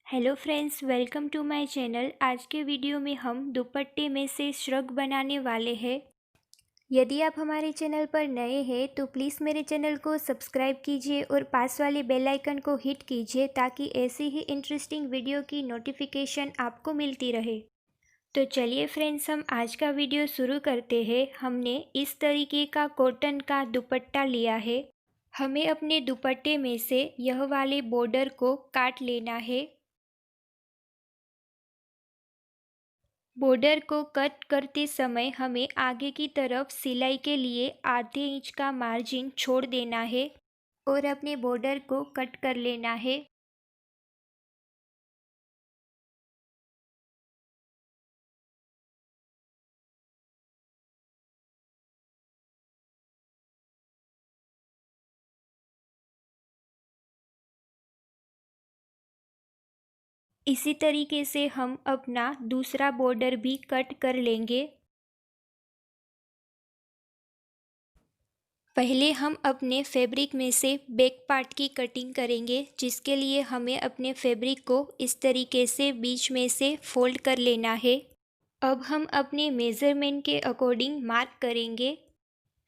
Hello friends, welcome to my channel. आज के video में हम दुपट्टे में से श्रग बनाने वाले हैं। यदि आप हमारे चैनल पर नए हैं तो प्लीज़ मेरे चैनल को सब्सक्राइब कीजिए और पास वाले बेल आइकन को हिट कीजिए ताकि ऐसी ही इंटरेस्टिंग वीडियो की नोटिफिकेशन आपको मिलती रहे। तो चलिए फ्रेंड्स, हम आज का वीडियो शुरू करते हैं। हमने इस तरीके का कॉटन का दुपट्टा लिया है। हमें अपने दुपट्टे में से यह वाले बॉर्डर को काट लेना है। बॉर्डर को कट करते समय हमें आगे की तरफ सिलाई के लिए आधे इंच का मार्जिन छोड़ देना है और अपने बॉर्डर को कट कर लेना है। इसी तरीके से हम अपना दूसरा बॉर्डर भी कट कर लेंगे। पहले हम अपने फैब्रिक में से बैक पार्ट की कटिंग करेंगे, जिसके लिए हमें अपने फैब्रिक को इस तरीके से बीच में से फोल्ड कर लेना है। अब हम अपने मेज़रमेंट के अकॉर्डिंग मार्क करेंगे।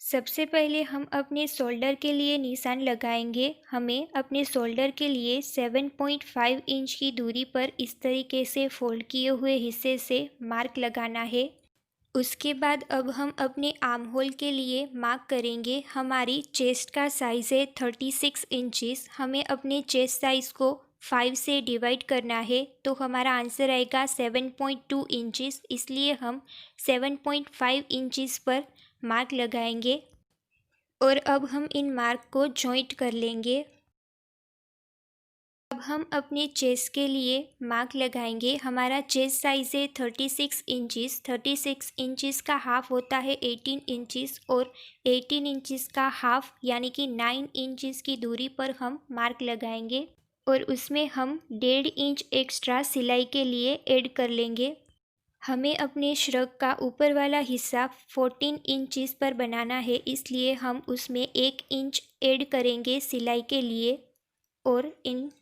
सबसे पहले हम अपने शोल्डर के लिए निशान लगाएंगे। हमें अपने शोल्डर के लिए 7.5 इंच की दूरी पर इस तरीके से फोल्ड किए हुए हिस्से से मार्क लगाना है। उसके बाद अब हम अपने आर्म होल के लिए मार्क करेंगे। हमारी चेस्ट का साइज़ है 36 इंचज़। हमें अपने चेस्ट साइज़ को 5 से डिवाइड करना है, तो हमारा आंसर आएगा 7.2 इंचज़। इसलिए हम 7.5 इंचज़ पर मार्क लगाएंगे और अब हम इन मार्क को जॉइंट कर लेंगे। अब हम अपने चेस्ट के लिए मार्क लगाएंगे। हमारा चेस्ट साइज़ है 36 इंचज़। 36 इंचज़ का हाफ होता है 18 इंचज़ और 18 इंचज़ का हाफ यानी कि 9 इंचज़ की दूरी पर हम मार्क लगाएंगे और उसमें हम 1.5 इंच एक्स्ट्रा सिलाई के लिए ऐड कर लेंगे। हमें अपने श्रग का ऊपर वाला हिस्सा 14 इंचज़ पर बनाना है, इसलिए हम उसमें 1 इंच ऐड करेंगे सिलाई के लिए और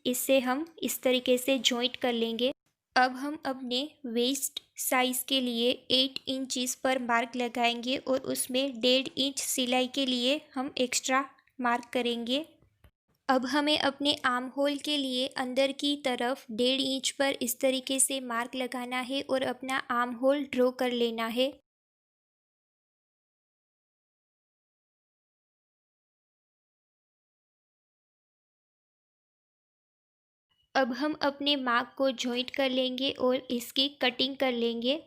इससे हम इस तरीके से जॉइंट कर लेंगे। अब हम अपने वेस्ट साइज़ के लिए 8 इंचज़ पर मार्क लगाएंगे और उसमें 1.5 इंच सिलाई के लिए हम एक्स्ट्रा मार्क करेंगे। अब हमें अपने आर्म होल के लिए अंदर की तरफ 1.5 इंच पर इस तरीके से मार्क लगाना है और अपना आर्म होल ड्रॉ कर लेना है। अब हम अपने मार्क को जॉइंट कर लेंगे और इसकी कटिंग कर लेंगे।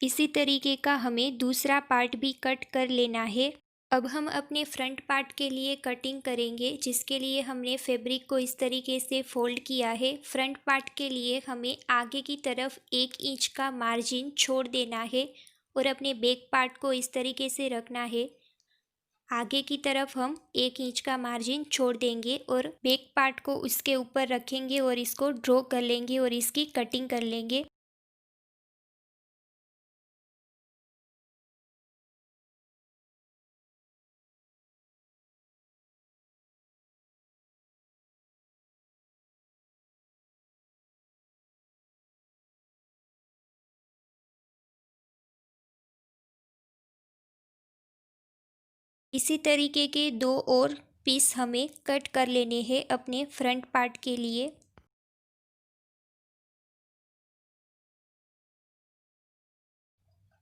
इसी तरीके का हमें दूसरा पार्ट भी कट कर लेना है। अब हम अपने फ्रंट पार्ट के लिए कटिंग करेंगे, जिसके लिए हमने फैब्रिक को इस तरीके से फोल्ड किया है। फ्रंट पार्ट के लिए हमें आगे की तरफ 1 इंच का मार्जिन छोड़ देना है और अपने बैक पार्ट को इस तरीके से रखना है। आगे की तरफ हम 1 इंच का मार्जिन छोड़ देंगे और बैक पार्ट को उसके ऊपर रखेंगे और इसको ड्रॉ कर लेंगे और इसकी कटिंग कर लेंगे। इसी तरीके के दो और पीस हमें कट कर लेने हैं अपने फ्रंट पार्ट के लिए।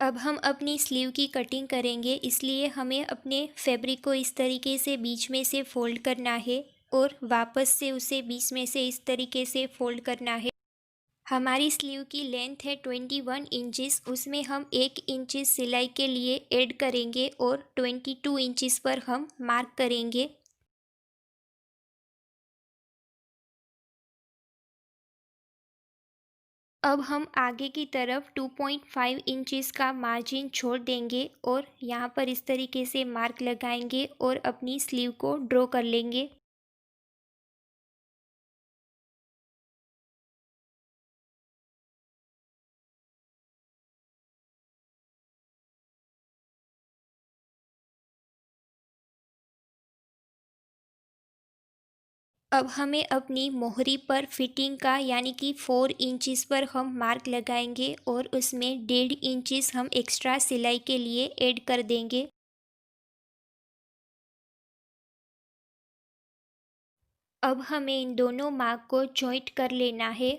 अब हम अपनी स्लीव की कटिंग करेंगे, इसलिए हमें अपने फैब्रिक को इस तरीके से बीच में से फोल्ड करना है और वापस से उसे बीच में से इस तरीके से फोल्ड करना है। हमारी स्लीव की लेंथ है 21 इंचज़। उसमें हम 1 इंच सिलाई के लिए ऐड करेंगे और 22 इंचज़ पर हम मार्क करेंगे। अब हम आगे की तरफ 2.5 इंचज़ का मार्जिन छोड़ देंगे और यहाँ पर इस तरीके से मार्क लगाएंगे और अपनी स्लीव को ड्रॉ कर लेंगे। अब हमें अपनी मोहरी पर फिटिंग का यानी कि 4 इंचज़ पर हम मार्क लगाएंगे और उसमें 1.5 इंचज़ हम एक्स्ट्रा सिलाई के लिए ऐड कर देंगे। अब हमें इन दोनों मार्क को जॉइंट कर लेना है।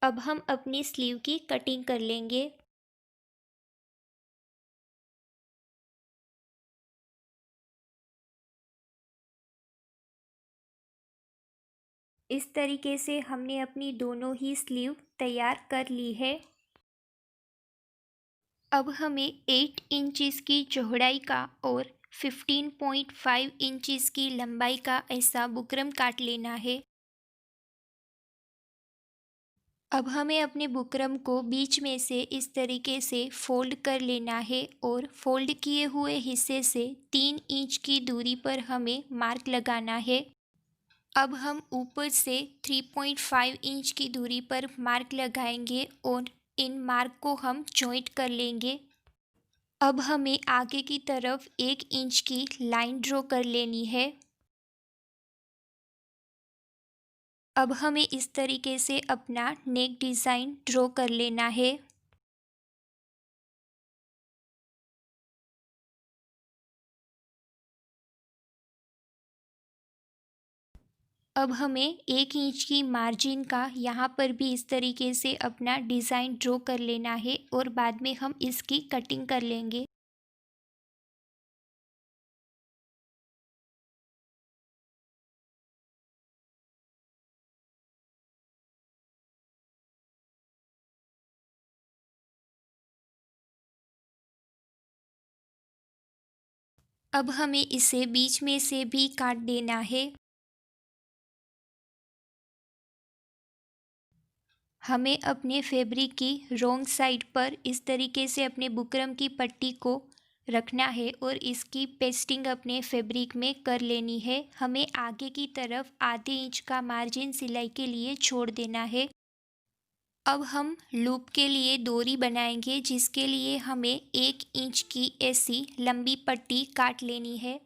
अब हम अपनी स्लीव की कटिंग कर लेंगे। इस तरीके से हमने अपनी दोनों ही स्लीव तैयार कर ली है। अब हमें 8 इंचज़ की चौड़ाई का और 15.5 इंचज़ की लंबाई का ऐसा बुकरम काट लेना है। अब हमें अपने बुकरम को बीच में से इस तरीके से फोल्ड कर लेना है और फोल्ड किए हुए हिस्से से 3 इंच की दूरी पर हमें मार्क लगाना है। अब हम ऊपर से 3.5 इंच की दूरी पर मार्क लगाएंगे और इन मार्क को हम जॉइंट कर लेंगे। अब हमें आगे की तरफ 1 इंच की लाइन ड्रॉ कर लेनी है। अब हमें इस तरीके से अपना नेक डिज़ाइन ड्रॉ कर लेना है। अब हमें 1 इंच की मार्जिन का यहाँ पर भी इस तरीके से अपना डिज़ाइन ड्रॉ कर लेना है और बाद में हम इसकी कटिंग कर लेंगे। अब हमें इसे बीच में से भी काट देना है। हमें अपने फैब्रिक की रॉन्ग साइड पर इस तरीके से अपने बुकरम की पट्टी को रखना है और इसकी पेस्टिंग अपने फैब्रिक में कर लेनी है। हमें आगे की तरफ आधे इंच का मार्जिन सिलाई के लिए छोड़ देना है। अब हम लूप के लिए डोरी बनाएंगे जिसके लिए हमें 1 इंच की ऐसी लंबी पट्टी काट लेनी है।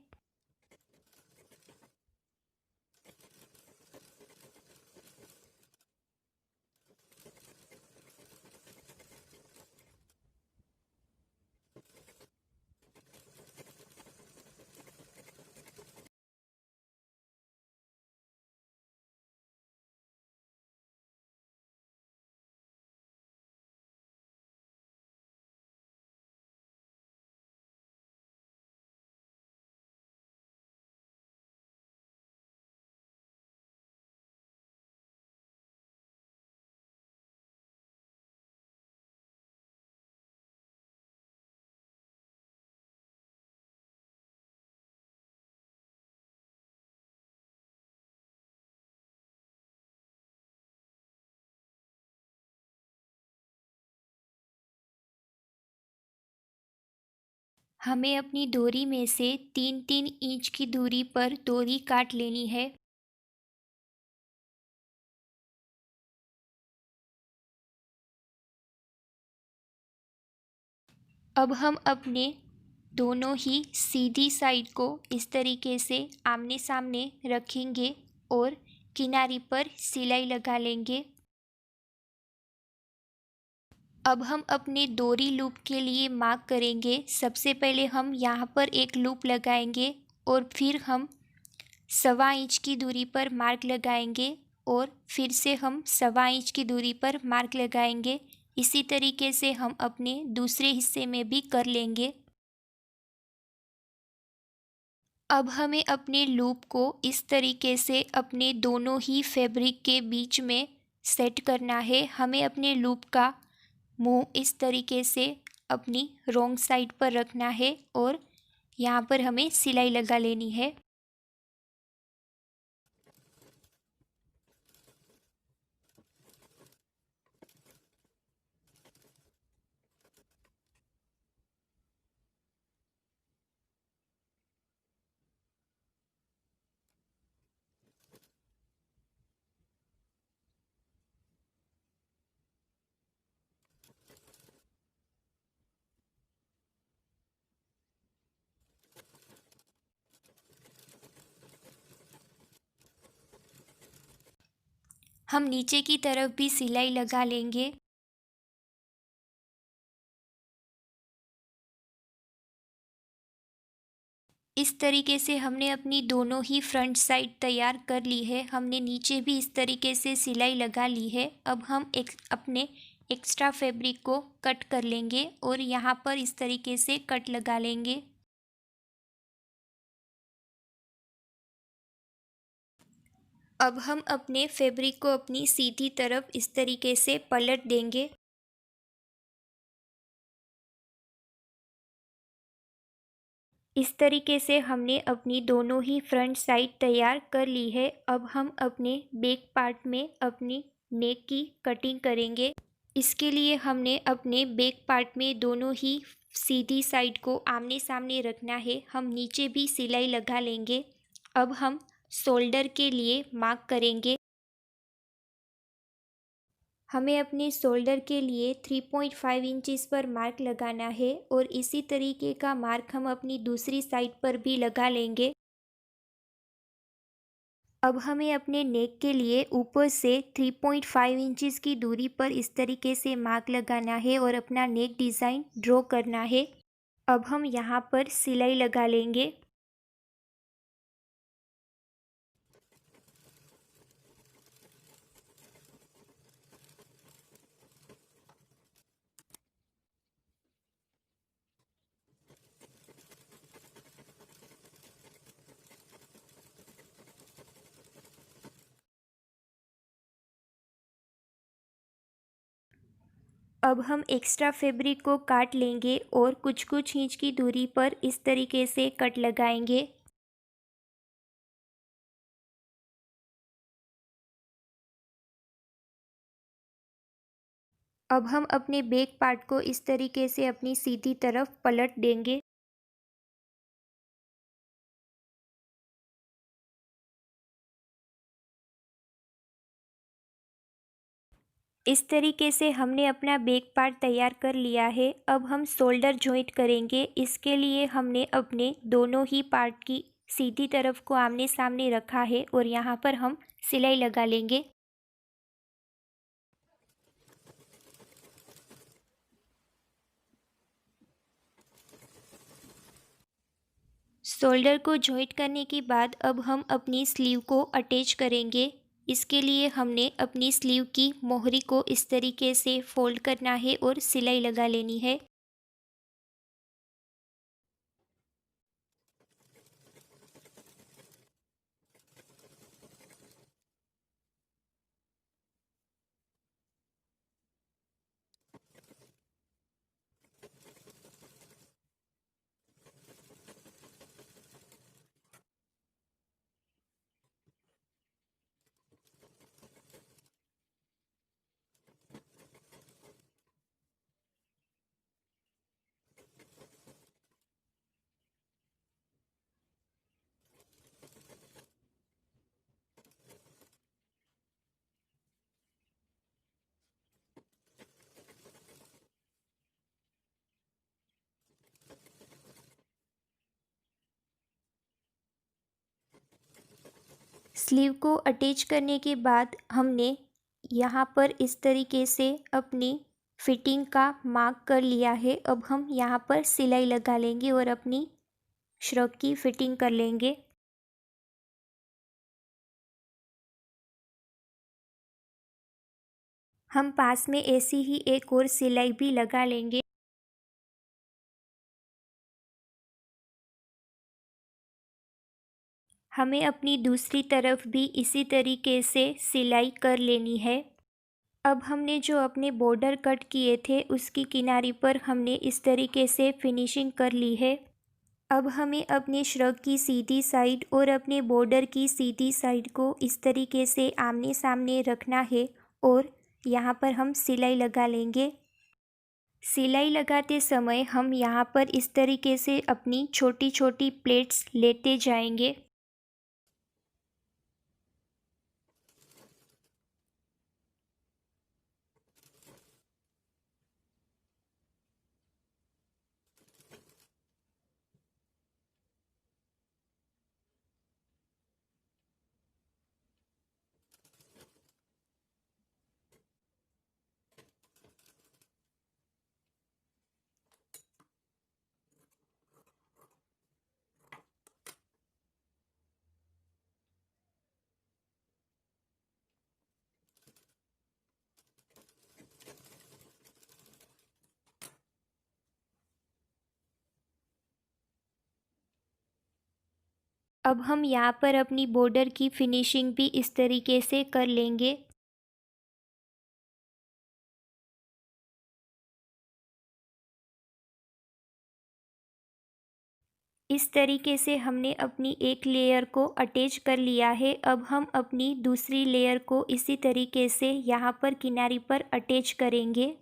हमें अपनी डोरी में से 3-3 इंच की दूरी पर डोरी काट लेनी है। अब हम अपने दोनों ही सीधी साइड को इस तरीके से आमने सामने रखेंगे और किनारी पर सिलाई लगा लेंगे। अब हम अपने डोरी लूप के लिए मार्क करेंगे। सबसे पहले हम यहाँ पर एक लूप लगाएंगे और फिर हम 1.25 इंच की दूरी पर मार्क लगाएंगे और फिर से हम 1.25 इंच की दूरी पर मार्क लगाएंगे। इसी तरीके से हम अपने दूसरे हिस्से में भी कर लेंगे। अब हमें अपने लूप को इस तरीके से अपने दोनों ही फैब्रिक के बीच में सेट करना है। हमें अपने लूप का मुंह इस तरीके से अपनी रॉन्ग साइड पर रखना है और यहाँ पर हमें सिलाई लगा लेनी है। हम नीचे की तरफ भी सिलाई लगा लेंगे। इस तरीके से हमने अपनी दोनों ही फ्रंट साइड तैयार कर ली है। हमने नीचे भी इस तरीके से सिलाई लगा ली है। अब हम अपने एक्स्ट्रा फैब्रिक को कट कर लेंगे और यहाँ पर इस तरीके से कट लगा लेंगे। अब हम अपने फैब्रिक को अपनी सीधी तरफ इस तरीके से पलट देंगे। इस तरीके से हमने अपनी दोनों ही फ्रंट साइड तैयार कर ली है। अब हम अपने बैक पार्ट में अपनी नेक की कटिंग करेंगे। इसके लिए हमने अपने बैक पार्ट में दोनों ही सीधी साइड को आमने सामने रखना है। हम नीचे भी सिलाई लगा लेंगे। अब हम शोल्डर के लिए मार्क करेंगे। हमें अपने शोल्डर के लिए 3.5 इंचज़ पर मार्क लगाना है और इसी तरीके का मार्क हम अपनी दूसरी साइड पर भी लगा लेंगे। अब हमें अपने नेक के लिए ऊपर से 3.5 इंचज़ की दूरी पर इस तरीके से मार्क लगाना है और अपना नेक डिज़ाइन ड्रॉ करना है। अब हम यहाँ पर सिलाई लगा लेंगे। अब हम एक्स्ट्रा फैब्रिक को काट लेंगे और कुछ कुछ इंच की दूरी पर इस तरीके से कट लगाएंगे। अब हम अपने बैक पार्ट को इस तरीके से अपनी सीधी तरफ पलट देंगे। इस तरीके से हमने अपना बैक पार्ट तैयार कर लिया है। अब हम शोल्डर जॉइंट करेंगे। इसके लिए हमने अपने दोनों ही पार्ट की सीधी तरफ को आमने सामने रखा है और यहाँ पर हम सिलाई लगा लेंगे। शोल्डर को जॉइंट करने के बाद अब हम अपनी स्लीव को अटैच करेंगे। इसके लिए हमने अपनी स्लीव की मोहरी को इस तरीके से फोल्ड करना है और सिलाई लगा लेनी है। स्लीव को अटैच करने के बाद हमने यहाँ पर इस तरीके से अपनी फिटिंग का मार्क कर लिया है। अब हम यहाँ पर सिलाई लगा लेंगे और अपनी श्रग की फिटिंग कर लेंगे। हम पास में ऐसी ही एक और सिलाई भी लगा लेंगे। हमें अपनी दूसरी तरफ भी इसी तरीके से सिलाई कर लेनी है। अब हमने जो अपने बॉर्डर कट किए थे उसकी किनारी पर हमने इस तरीके से फिनिशिंग कर ली है। अब हमें अपने श्रग की सीधी साइड और अपने बॉर्डर की सीधी साइड को इस तरीके से आमने सामने रखना है और यहाँ पर हम सिलाई लगा लेंगे। सिलाई लगाते समय हम यहाँ पर इस तरीके से अपनी छोटी छोटी प्लेट्स लेते जाएंगे। अब हम यहाँ पर अपनी बॉर्डर की फिनिशिंग भी इस तरीके से कर लेंगे। इस तरीके से हमने अपनी एक लेयर को अटैच कर लिया है। अब हम अपनी दूसरी लेयर को इसी तरीके से यहाँ पर किनारी पर अटैच करेंगे।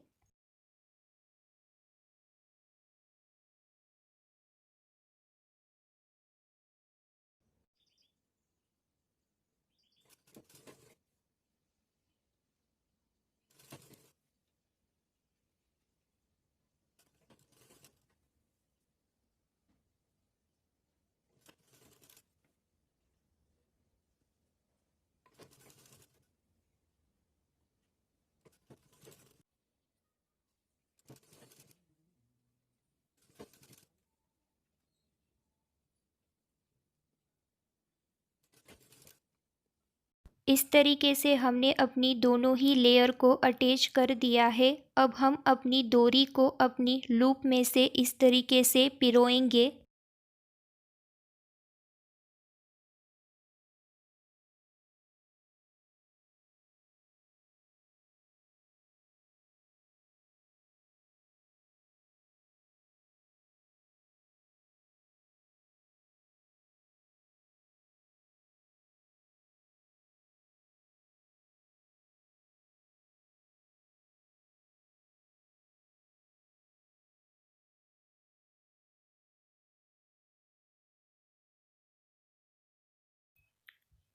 इस तरीके से हमने अपनी दोनों ही लेयर को अटैच कर दिया है। अब हम अपनी डोरी को अपनी लूप में से इस तरीके से पिरोएंगे।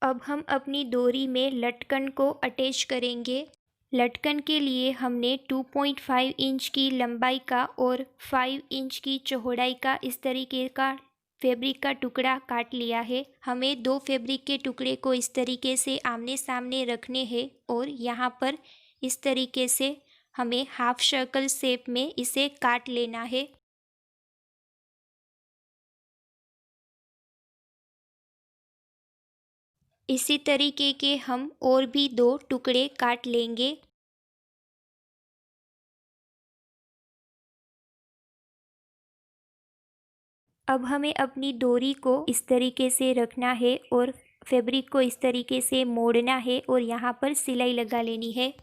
अब हम अपनी डोरी में लटकन को अटैच करेंगे। लटकन के लिए हमने 2.5 इंच की लंबाई का और 5 इंच की चौड़ाई का इस तरीके का फैब्रिक का टुकड़ा काट लिया है। हमें दो फैब्रिक के टुकड़े को इस तरीके से आमने सामने रखने हैं और यहाँ पर इस तरीके से हमें हाफ सर्कल शेप में इसे काट लेना है। इसी तरीके के हम और भी दो टुकड़े काट लेंगे। अब हमें अपनी डोरी को इस तरीके से रखना है और फैब्रिक को इस तरीके से मोड़ना है और यहाँ पर सिलाई लगा लेनी है।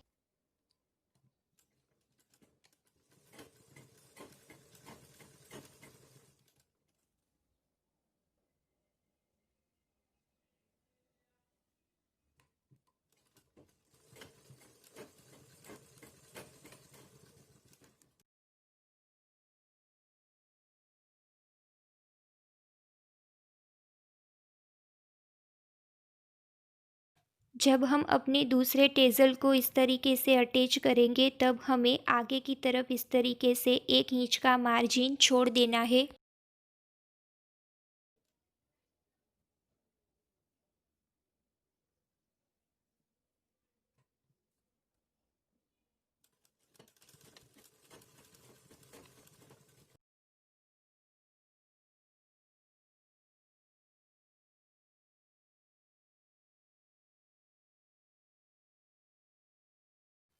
जब हम अपने दूसरे टेज़ल को इस तरीके से अटैच करेंगे तब हमें आगे की तरफ इस तरीके से 1 इंच का मार्जिन छोड़ देना है।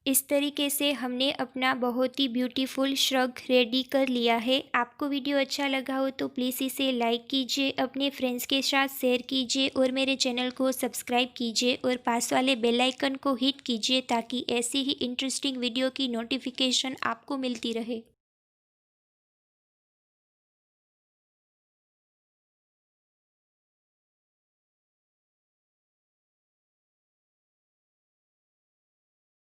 इस तरीके से हमने अपना बहुत ही ब्यूटीफुल श्रग रेडी कर लिया है। आपको वीडियो अच्छा लगा हो तो प्लीज़ इसे लाइक कीजिए, अपने फ्रेंड्स के साथ शेयर कीजिए और मेरे चैनल को सब्सक्राइब कीजिए और पास वाले बेल आइकन को हिट कीजिए ताकि ऐसी ही इंटरेस्टिंग वीडियो की नोटिफिकेशन आपको मिलती रहे।